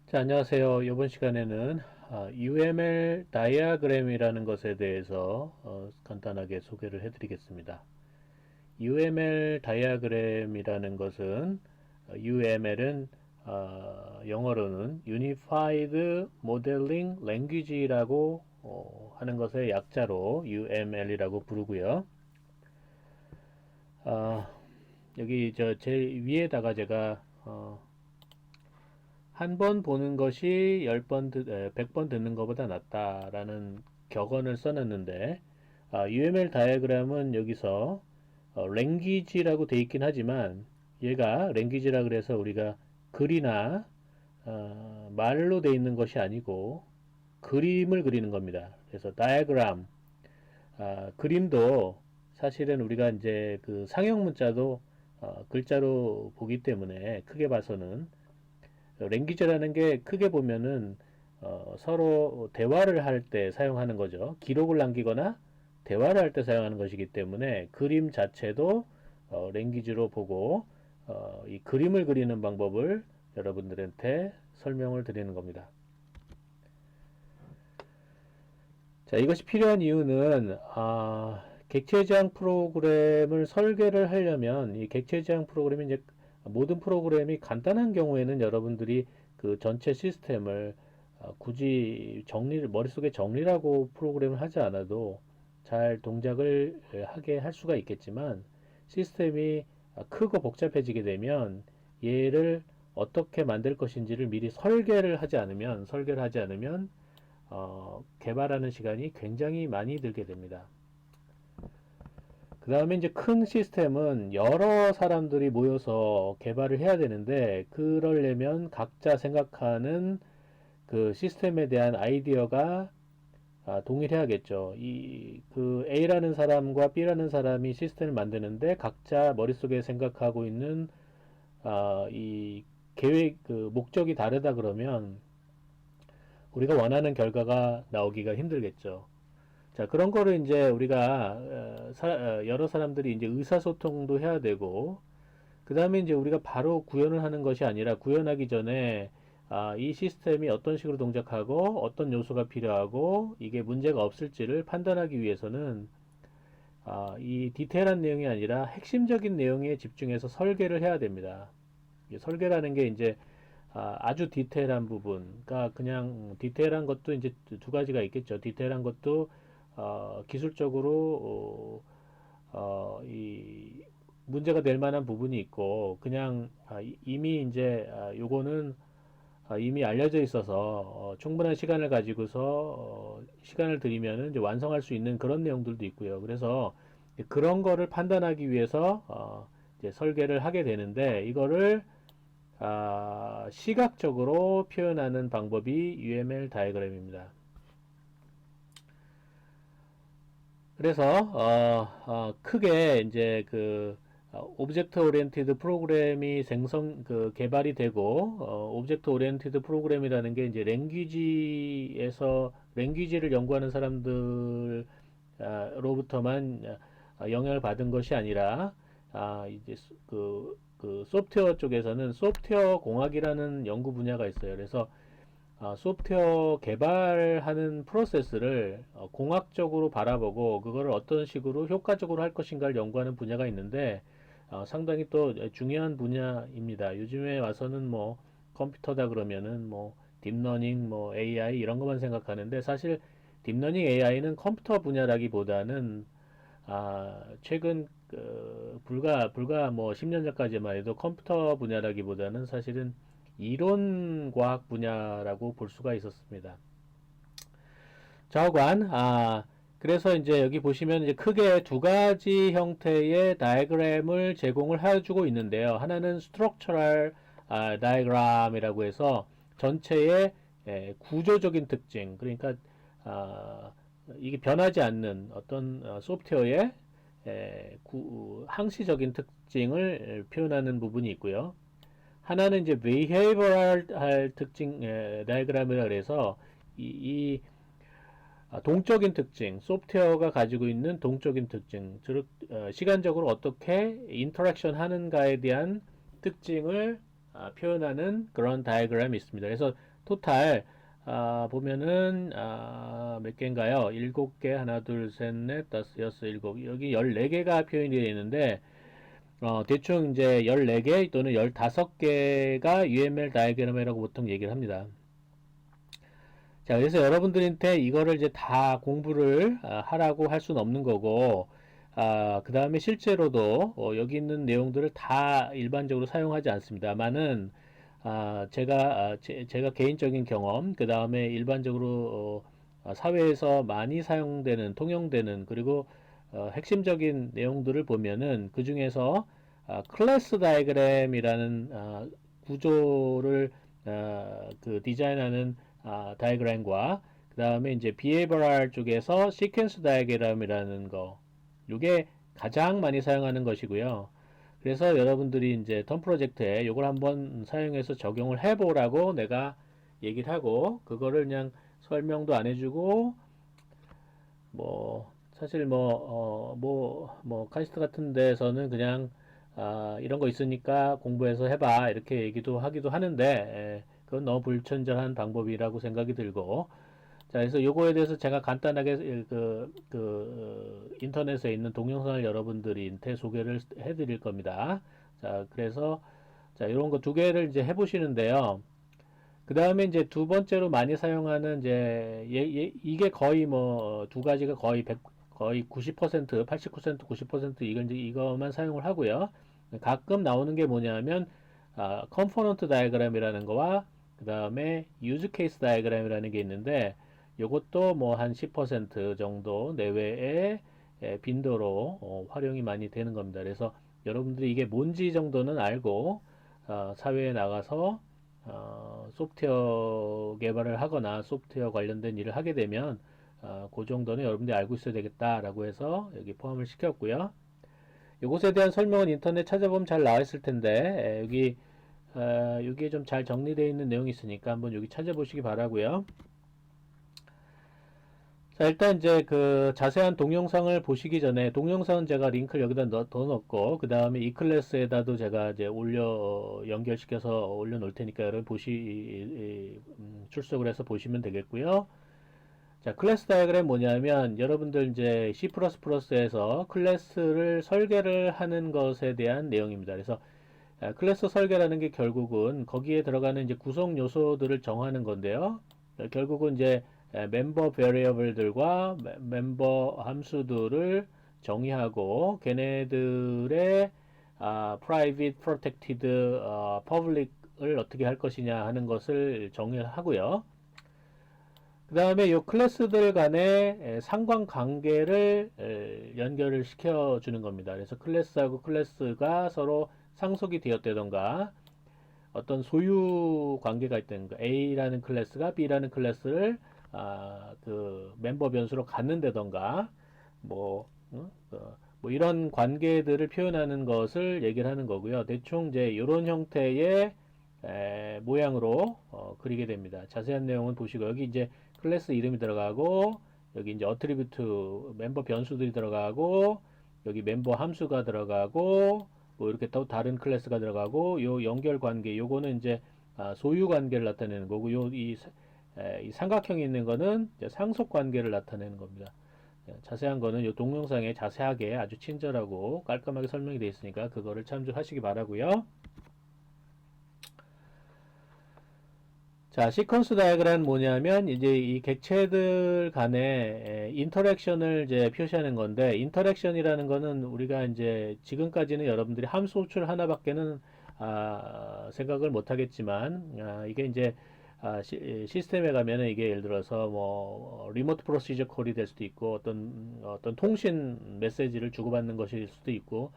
자, 안녕하세요. 이번 시간에는 UML 다이아그램이라는 것에 대해서 간단하게 소개를 해드리겠습니다. UML 다이아그램이라는 것은 UML은 영어로는 Unified Modeling Language라고 하는 것의 약자로 UML이라고 부르고요. 어, 여기 제일 위에다가 제가 한 번 보는 것이 100번 듣는 것보다 낫다라는 격언을 써놨는데, UML 다이어그램은 여기서 랭귀지라고 돼 있긴 하지만, 얘가 랭귀지라 그래서 우리가 글이나 말로 돼 있는 것이 아니고 그림을 그리는 겁니다. 그래서 다이어그램, 그림도 사실은 우리가 이제 그 상형 문자도 글자로 보기 때문에 크게 봐서는 랭귀지라는 게 크게 보면은 서로 대화를 할 때 사용하는 거죠. 기록을 남기거나 대화를 할 때 사용하는 것이기 때문에 그림 자체도 랭귀지로 보고 이 그림을 그리는 방법을 여러분들한테 설명을 드리는 겁니다. 자, 이것이 필요한 이유는 객체 지향 프로그램을 설계를 하려면 이 객체 지향 프로그램이 이제 모든 프로그램이 간단한 경우에는 여러분들이 그 전체 시스템을 굳이 정리를 머릿속에 정리라고 프로그램을 하지 않아도 잘 동작을 하게 할 수가 있겠지만 시스템이 크고 복잡해지게 되면 얘를 어떻게 만들 것인지를 미리 설계를 하지 않으면 개발하는 시간이 굉장히 많이 들게 됩니다. 그 다음에 이제 큰 시스템은 여러 사람들이 모여서 개발을 해야 되는데, 그러려면 각자 생각하는 그 시스템에 대한 아이디어가 동일해야겠죠. 그 A라는 사람과 B라는 사람이 시스템을 만드는데 각자 머릿속에 생각하고 있는 이 계획, 그 목적이 다르다 그러면 우리가 원하는 결과가 나오기가 힘들겠죠. 자, 그런 거를 이제 우리가 여러 사람들이 이제 의사소통도 해야 되고, 그 다음에 이제 우리가 바로 구현을 하는 것이 아니라 구현하기 전에 이 시스템이 어떤 식으로 동작하고 어떤 요소가 필요하고 이게 문제가 없을지를 판단하기 위해서는 이 디테일한 내용이 아니라 핵심적인 내용에 집중해서 설계를 해야 됩니다. 설계라는 게 이제 아주 디테일한 부분, 그러니까 그냥 디테일한 것도 이제 두 가지가 있겠죠. 디테일한 것도 기술적으로 이 문제가 될 만한 부분이 있고 그냥 이미 이제 요거는 이미 알려져 있어서 충분한 시간을 가지고서 시간을 들이면은 이제 완성할 수 있는 그런 내용들도 있고요. 그래서 그런 거를 판단하기 위해서 이제 설계를 하게 되는데 이거를 시각적으로 표현하는 방법이 UML 다이어그램입니다. 그래서 크게 이제 그 오브젝트 오리엔티드 프로그램이 개발이 되고 오브젝트 오리엔티드 프로그램이라는 게 이제 랭귀지를 연구하는 사람들로부터만 영향을 받은 것이 아니라 이제 그 소프트웨어 쪽에서는 소프트웨어 공학이라는 연구 분야가 있어요. 그래서 소프트웨어 개발하는 프로세스를 공학적으로 바라보고 그거를 어떤 식으로 효과적으로 할 것인가를 연구하는 분야가 있는데 상당히 또 중요한 분야입니다. 요즘에 와서는 뭐 컴퓨터다 그러면은 뭐 딥러닝, 뭐 AI 이런 것만 생각하는데 사실 딥러닝 AI는 컴퓨터 분야라기보다는 최근 불과 뭐 10년 전까지만 해도 컴퓨터 분야라기보다는 사실은 이론 과학 분야라고 볼 수가 있었습니다. 좌우관, 그래서 이제 여기 보시면 이제 크게 두 가지 형태의 다이어그램을 제공을 해주고 있는데요. 하나는 스트럭처럴 다이어그램이라고 해서 전체의 구조적인 특징, 그러니까 이게 변하지 않는 어떤 소프트웨어의 항시적인 특징을 표현하는 부분이 있고요. 하나는 이제 behavioral 특징 다이어그램이라 그래서 이 동적인 특징, 소프트웨어가 가지고 있는 동적인 특징, 즉 시간적으로 어떻게 인터랙션 하는가에 대한 특징을 표현하는 그런 다이어그램이 있습니다. 그래서 토탈 보면은 몇 개인가요? 7개, 하나, 둘, 셋, 넷, 다섯, 여섯, 일곱, 여기 14개가 표현이 되어 있는데 대충 이제 14개 또는 15개가 UML 다이어그램이라고 보통 얘기를 합니다. 자, 그래서 여러분들한테 이거를 이제 다 공부를 하라고 할 수는 없는 거고, 그 다음에 실제로도 여기 있는 내용들을 다 일반적으로 사용하지 않습니다만은, 제가 개인적인 경험, 그 다음에 일반적으로 사회에서 많이 사용되는, 통용되는, 그리고 핵심적인 내용들을 보면은 그 중에서 클래스 다이그램이라는 구조를 그 디자인하는 다이그램과 그 다음에 이제 behavioral 쪽에서 시퀀스 다이그램이라는 거, 이게 가장 많이 사용하는 것이고요. 그래서 여러분들이 이제 턴 프로젝트에 이걸 한번 사용해서 적용을 해보라고 내가 얘기를 하고, 그거를 그냥 설명도 안 해주고, 뭐 사실 카이스트 같은 데서는 그냥 이런 거 있으니까 공부해서 해봐 이렇게 얘기도 하기도 하는데, 그건 너무 불친절한 방법이라고 생각이 들고, 자, 그래서 요거에 대해서 제가 간단하게 인터넷에 있는 동영상을 여러분들한테 소개를 해드릴 겁니다. 자, 그래서 자, 이런 거 두 개를 이제 해보시는데요. 그 다음에 이제 두 번째로 많이 사용하는 이제 이게 거의 뭐 두 가지가 거의 90%, 89%, 90% 이건 이제 이거만 사용을 하고요. 가끔 나오는 게 뭐냐면 컴포넌트 다이어그램이라는 거와 그 다음에 유즈 케이스 다이어그램이라는 게 있는데, 요것도 뭐 한 10% 정도 내외의 빈도로 활용이 많이 되는 겁니다. 그래서 여러분들이 이게 뭔지 정도는 알고 사회에 나가서 소프트웨어 개발을 하거나 소프트웨어 관련된 일을 하게 되면 그 정도는 여러분들이 알고 있어야 되겠다라고 해서 여기 포함을 시켰고요. 이것에 대한 설명은 인터넷 찾아보면 잘 나와 있을 텐데, 여기에 좀 잘 정리되어 있는 내용이 있으니까 한번 여기 찾아보시기 바라고요. 자, 일단 이제 그 자세한 동영상을 보시기 전에, 동영상은 제가 링크를 여기다 더 넣고, 그 다음에 이 클래스에다도 제가 이제 연결시켜서 올려 놓을 테니까 여러분 출석을 해서 보시면 되겠고요. 자, 클래스 다이어그램 뭐냐면, 여러분들 이제 C++에서 클래스를 설계를 하는 것에 대한 내용입니다. 그래서 클래스 설계라는 게 결국은 거기에 들어가는 이제 구성 요소들을 정하는 건데요. 결국은 이제 멤버 베리어블들과 멤버 함수들을 정의하고, 걔네들의 private, protected, public을 어떻게 할 것이냐 하는 것을 정의하고요. 그 다음에 이 클래스들 간의 상관관계를 연결을 시켜주는 겁니다. 그래서 클래스하고 클래스가 서로 상속이 되었다던가, 어떤 소유 관계가 있다든가, A라는 클래스가 B라는 클래스를 그 멤버 변수로 갖는다던가, 뭐, 뭐 이런 관계들을 표현하는 것을 얘기를 하는 거고요. 대충 이제 이런 형태의 모양으로 그리게 됩니다. 자세한 내용은 보시고, 여기 이제 클래스 이름이 들어가고, 여기 이제 어트리뷰트 멤버 변수들이 들어가고, 여기 멤버 함수가 들어가고, 뭐 이렇게 또 다른 클래스가 들어가고, 요 연결 관계 요거는 이제 소유 관계를 나타내는 거고, 이 삼각형이 있는 거는 이제 상속 관계를 나타내는 겁니다. 자세한 거는 이 동영상에 자세하게 아주 친절하고 깔끔하게 설명이 되어 있으니까 그거를 참조하시기 바라고요. 자, 시퀀스 다이어그램은 뭐냐면 이제 이 객체들 간의 인터랙션을 이제 표시하는 건데, 인터랙션이라는 거는 우리가 이제 지금까지는 여러분들이 함수 호출 하나밖에는 생각을 못 하겠지만, 이게 이제 시스템에 가면은 이게 예를 들어서 뭐 리모트 프로시저 콜이 될 수도 있고, 어떤 통신 메시지를 주고받는 것일 수도 있고,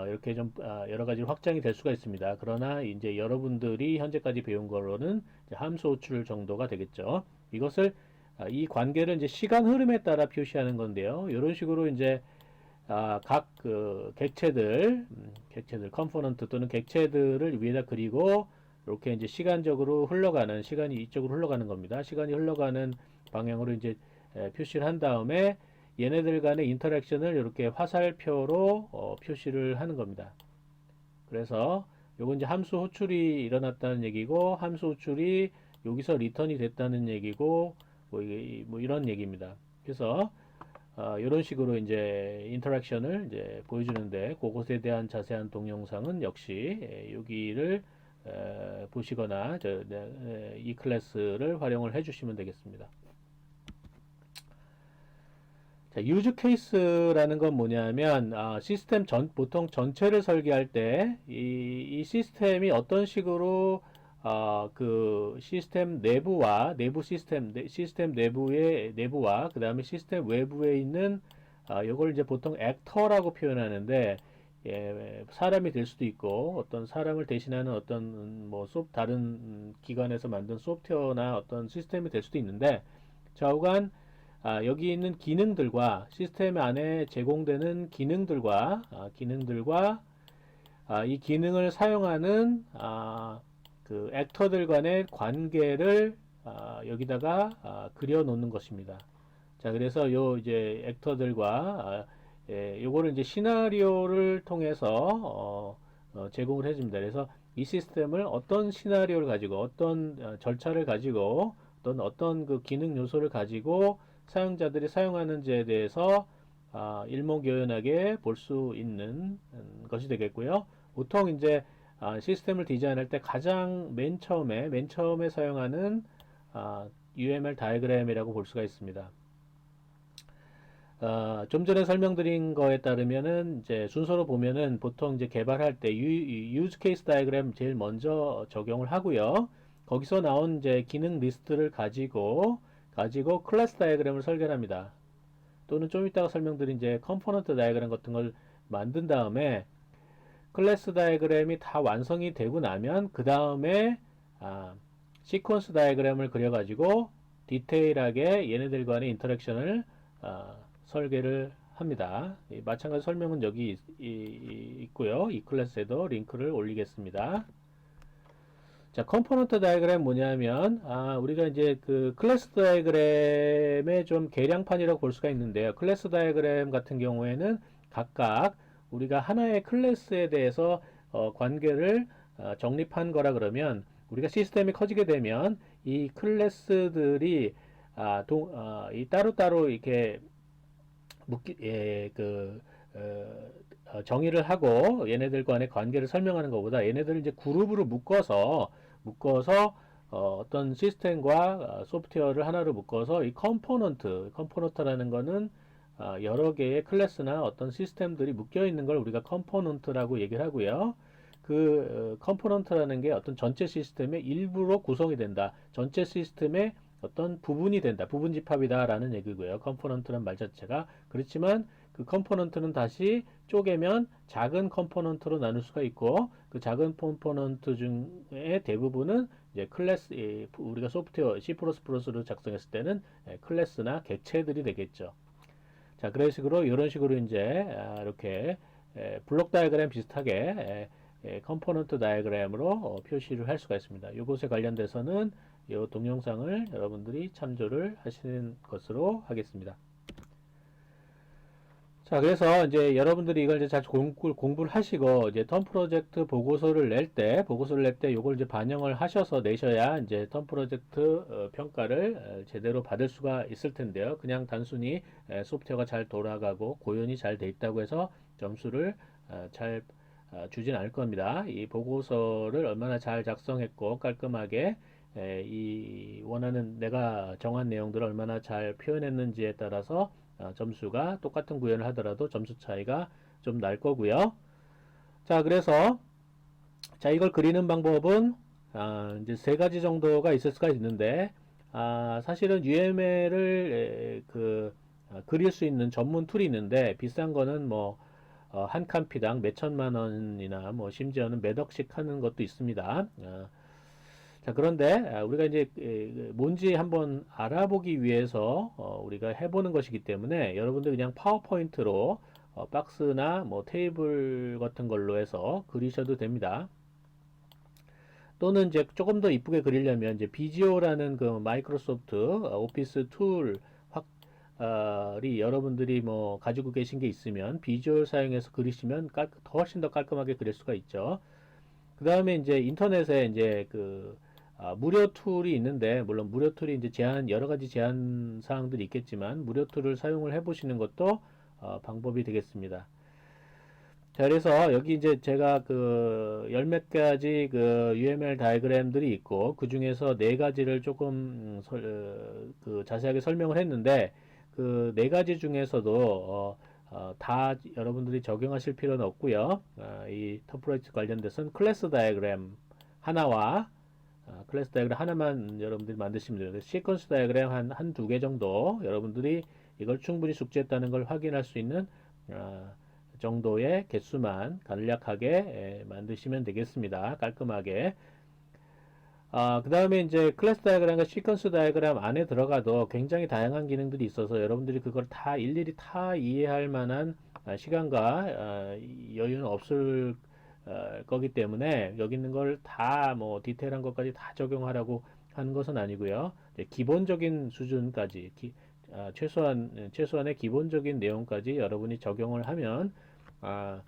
이렇게 좀 여러 가지 확장이 될 수가 있습니다. 그러나 이제 여러분들이 현재까지 배운 거로는 이제 함수 호출 정도가 되겠죠. 이것을 이 관계를 이제 시간 흐름에 따라 표시하는 건데요. 이런 식으로 이제 각 그 객체들, 컴포넌트 또는 객체들을 위에다 그리고, 이렇게 이제 시간이 이쪽으로 흘러가는 겁니다. 시간이 흘러가는 방향으로 이제 표시를 한 다음에 얘네들 간의 인터랙션을 이렇게 화살표로 표시를 하는 겁니다. 그래서 요건 이제 함수 호출이 일어났다는 얘기고, 함수 호출이 여기서 리턴이 됐다는 얘기고 뭐 이런 얘기입니다. 그래서 이런 식으로 이제 인터랙션을 이제 보여주는데 그것에 대한 자세한 동영상은 역시 여기를 보시거나 이 클래스를 활용을 해주시면 되겠습니다. 자, 유즈 케이스라는 건 뭐냐면 시스템 보통 전체를 설계할 때 이 시스템이 어떤 식으로 그 시스템 내부와 시스템 내부와 그 다음에 시스템 외부에 있는 이걸 이제 보통 액터라고 표현하는데 사람이 될 수도 있고 어떤 사람을 대신하는 어떤 뭐 다른 기관에서 만든 소프트웨어나 어떤 시스템이 될 수도 있는데 좌우간 여기 있는 기능들과 시스템 안에 제공되는 기능들과 이 기능을 사용하는 그 액터들 간의 관계를 여기다가 그려 놓는 것입니다. 자, 그래서 요 이제 액터들과 요거를 이제 시나리오를 통해서 제공을 해줍니다. 그래서 이 시스템을 어떤 시나리오를 가지고 어떤 절차를 가지고 어떤 그 기능 요소를 가지고 사용자들이 사용하는지에 대해서 일목요연하게 볼 수 있는 것이 되겠고요. 보통 이제 시스템을 디자인할 때 가장 맨 처음에 사용하는 UML 다이그램이라고 볼 수가 있습니다. 좀 전에 설명드린 거에 따르면은 이제 순서로 보면은 보통 이제 개발할 때 유즈 케이스 다이그램 제일 먼저 적용을 하고요. 거기서 나온 이제 기능 리스트를 가지고 클래스 다이그램을 설계합니다. 또는 좀 이따가 설명드린 이제 컴포넌트 다이그램 같은 걸 만든 다음에 클래스 다이그램이 다 완성이 되고 나면 그 다음에 시퀀스 다이그램을 그려가지고 디테일하게 얘네들 간의 인터랙션을 설계를 합니다. 마찬가지 설명은 여기 있고요. 이 클래스에도 링크를 올리겠습니다. 자, 컴포넌트 다이그램 뭐냐면 우리가 이제 그 클래스 다이그램의 좀 개량판이라고 볼 수가 있는데요. 클래스 다이그램 같은 경우에는 각각 우리가 하나의 클래스에 대해서 관계를 정립한 거라 그러면 우리가 시스템이 커지게 되면 이 클래스들이 이 따로따로 이렇게 정의를 하고 얘네들 간의 관계를 설명하는 것보다 얘네들을 이제 그룹으로 묶어서 어떤 시스템과 소프트웨어를 하나로 묶어서 이 컴포넌트라는 거는 여러 개의 클래스나 어떤 시스템들이 묶여 있는 걸 우리가 컴포넌트라고 얘기를 하고요. 그 컴포넌트라는 게 어떤 전체 시스템의 일부로 구성이 된다. 전체 시스템의 어떤 부분이 된다. 부분 집합이다라는 얘기고요. 컴포넌트란 말 자체가. 그렇지만 그 컴포넌트는 다시 쪼개면 작은 컴포넌트로 나눌 수가 있고 그 작은 컴포넌트 중에 대부분은 이제 클래스, 우리가 소프트웨어 C++로 작성했을 때는 클래스나 객체들이 되겠죠. 자, 그런 식으로 이런 식으로 이제 이렇게 블록 다이어그램 비슷하게 컴포넌트 다이어그램으로 표시를 할 수가 있습니다. 이것에 관련돼서는 이 동영상을 여러분들이 참조를 하시는 것으로 하겠습니다. 자, 그래서 이제 여러분들이 이걸 이제 잘 공부를 하시고 이제 턴 프로젝트 보고서를 낼 때 이걸 이제 반영을 하셔서 내셔야 이제 턴 프로젝트 평가를 제대로 받을 수가 있을 텐데요. 그냥 단순히 소프트웨어가 잘 돌아가고 고연이 잘 돼 있다고 해서 점수를 잘 주진 않을 겁니다. 이 보고서를 얼마나 잘 작성했고 깔끔하게 이 원하는 내가 정한 내용들을 얼마나 잘 표현했는지에 따라서 점수가 똑같은 구현을 하더라도 점수 차이가 좀 날 거고요. 자, 그래서 자, 이걸 그리는 방법은 이제 세 가지 정도가 있을 수가 있는데 사실은 UML을 그릴 수 있는 전문 툴이 있는데 비싼 거는 뭐 한 칸피당 몇 천만 원이나 뭐 심지어는 몇 억씩 하는 것도 있습니다. 자, 그런데 우리가 이제 뭔지 한번 알아보기 위해서 우리가 해보는 것이기 때문에 여러분들 그냥 파워포인트로 박스나 뭐 테이블 같은 걸로 해서 그리셔도 됩니다. 또는 이제 조금 더 이쁘게 그리려면 이제 비지오라는 그 마이크로소프트 오피스 툴 이 여러분들이 뭐 가지고 계신 게 있으면 비주얼 사용해서 그리시면 훨씬 더 깔끔하게 그릴 수가 있죠. 그 다음에 이제 인터넷에 이제 무료 툴이 있는데, 물론 무료 툴이 이제 여러 가지 제한 사항들이 있겠지만, 무료 툴을 사용을 해보시는 것도 방법이 되겠습니다. 자, 그래서 여기 이제 제가 그 열 몇 가지 그 UML 다이그램들이 있고, 그 중에서 네 가지를 조금 그 자세하게 설명을 했는데, 그 네 가지 중에서도 다 여러분들이 적용하실 필요는 없고요. 이 터프로이트 관련돼서는 클래스 다이그램 하나와 클래스 다이그램 하나만 여러분들이 만드시면 돼요. 시퀀스 다이그램 한 두 개 정도 여러분들이 이걸 충분히 숙지했다는 걸 확인할 수 있는 정도의 개수만 간략하게 만드시면 되겠습니다. 깔끔하게. 그 다음에 이제 클래스 다이어그램과 시퀀스 다이어그램 안에 들어가도 굉장히 다양한 기능들이 있어서 여러분들이 그걸 다 일일이 다 이해할 만한 시간과 여유는 없을 거기 때문에 여기 있는 걸 다 뭐 디테일한 것까지 다 적용하라고 하는 것은 아니고요. 기본적인 수준까지 최소한의 기본적인 내용까지 여러분이 적용을 하면 아,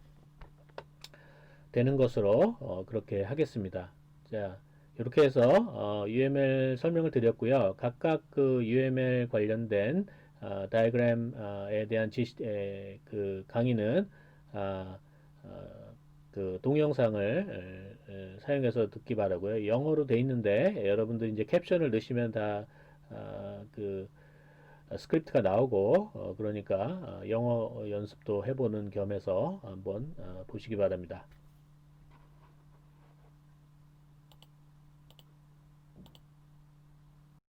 되는 것으로 그렇게 하겠습니다. 자, 이렇게 해서 UML 설명을 드렸고요. 각각 그 UML 관련된 다이그램에 대한 그 강의는 그 동영상을 사용해서 듣기 바라고요. 영어로 돼 있는데 여러분들 이제 캡션을 넣으시면 다 그 스크립트가 나오고 그러니까 영어 연습도 해보는 겸해서 한번 보시기 바랍니다.